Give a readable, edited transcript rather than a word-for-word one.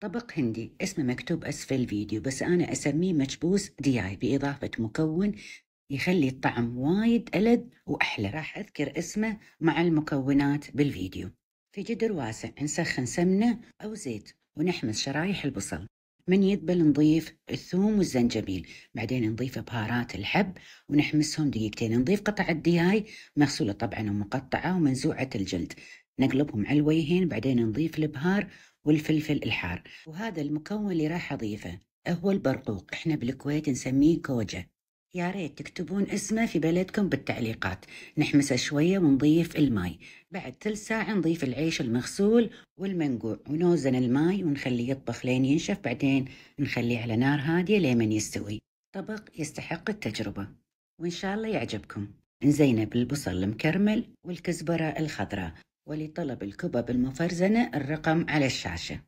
طبق هندي اسمه مكتوب أسفل الفيديو، بس أنا أسميه مكبوس دياي بإضافة مكون يخلي الطعم وايد ألذ وأحلى. راح أذكر اسمه مع المكونات بالفيديو. في جدر واسع نسخن سمنة أو زيت ونحمس شرايح البصل. من يذبل نضيف الثوم والزنجبيل، بعدين نضيف بهارات الحب ونحمسهم دقيقتين. نضيف قطع الدياي مغسولة طبعا ومقطعة ومنزوعة الجلد، نقلبهم على الوجهين، بعدين نضيف البهار والفلفل الحار. وهذا المكون اللي راح أضيفه هو البرقوق، احنا بالكويت نسميه كوجة. يا ريت تكتبون اسمه في بلدكم بالتعليقات. نحمسه شوية ونضيف الماي، بعد ثلث ساعة نضيف العيش المغسول والمنقوع ونوزن الماي ونخليه يطبخ لين ينشف، بعدين نخليه على نار هادية لين يستوي. طبق يستحق التجربة وإن شاء الله يعجبكم. نزينه بالبصل المكرمل والكزبرة الخضراء. ولطلب الكبب المفرزنة الرقم على الشاشة.